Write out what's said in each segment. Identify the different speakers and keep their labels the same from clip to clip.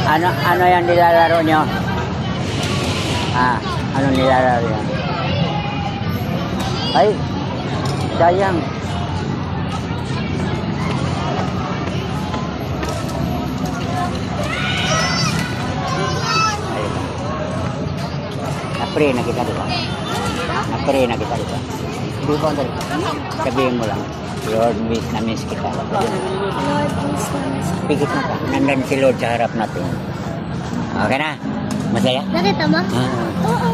Speaker 1: Ano yan nilalaro nyo? Ano nilalaro yan? Ay, sayang. Napre na kita diba? Napre na kita diba? Hindi ba ang sabihin mo lang, Lord, miss kita. Pigit mo ka. Nandan si Lord sa harap natin. Okay na? Masaya?
Speaker 2: Nakita mo? Oo.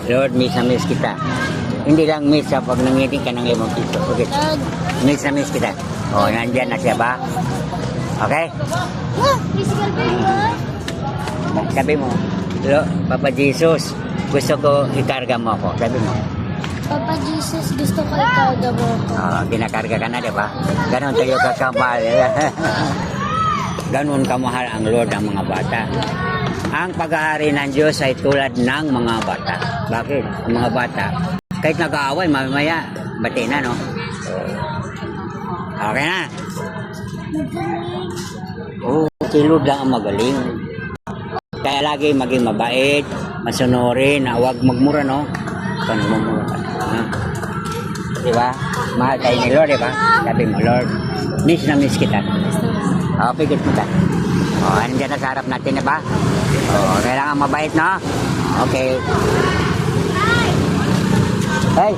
Speaker 1: Lord, miss kita. Hindi lang miss sa pag nangiting ka ng 5 piso. Okay. Miss kita. O, nandyan na siya ba? Okay?
Speaker 2: Physical paper.
Speaker 1: Sabi mo, Papa Jesus, gusto ko ikarga mo ako. Sabi mo.
Speaker 2: Papa Jesus, gusto ko ikarga mo ako.
Speaker 1: Kinakarga ka na, di ba? Ganon tayo kakamahal. Ganon kamahal ang Lord ng mga bata. Ang pag-aari ng Diyos ay tulad ng mga bata. Bakit? Ang mga bata, kahit nag-aaway, mamaya, bati na, no? Okay na? Si Lord lang ang magaling. Kaya lagi maging mabait, masunurin, huwag magmura, no? Kung magmura ka. Diba? Mahal tayo ni Lord, diba? Sabi mo, Lord, miss na miss kita. Pigit mo ka. Nandiyan na sa harap natin, diba? Kailangan mabait, no? Okay. Hey!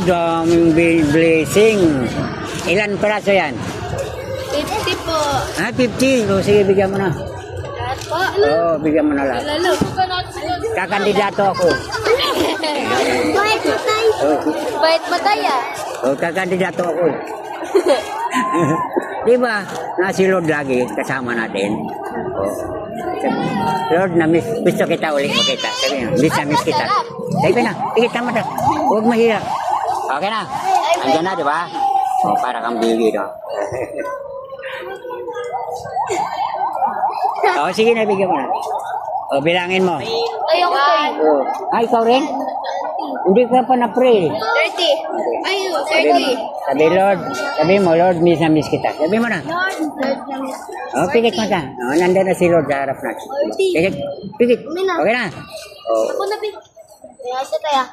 Speaker 1: Daming blessing. Ilan peraso yan?
Speaker 2: 50 po.
Speaker 1: 50. Sige, bigyan mo na.
Speaker 2: Lahat po.
Speaker 1: Bigyan mo na lahat.
Speaker 2: Lalo.
Speaker 1: Kakandidato ako.
Speaker 2: Bait matay. Bait matay
Speaker 1: Kakandidato ako. Diba? Si Lord lagi kasama natin. Lord, gusto kita ulit makita. Sabi na, miss kita. Sabi na, ikita mo na. Huwag mahirap. Okay na. Andiyan na, diba? Para kang bigi, no? Sige na, bigyan mo na. Bilangin mo.
Speaker 2: Ayoko kayo.
Speaker 1: Ikaw rin? Hindi ka pa na-pray.
Speaker 2: 30. Ayun, 30.
Speaker 1: Sabi, Lord, sabi mo, Lord, miss kita. Sabi mo na. Pigit mo ka. Nandun na si Lord sa harap natin. Pigit. Okay na.
Speaker 2: Ako na, Pig. Kaya siya kaya.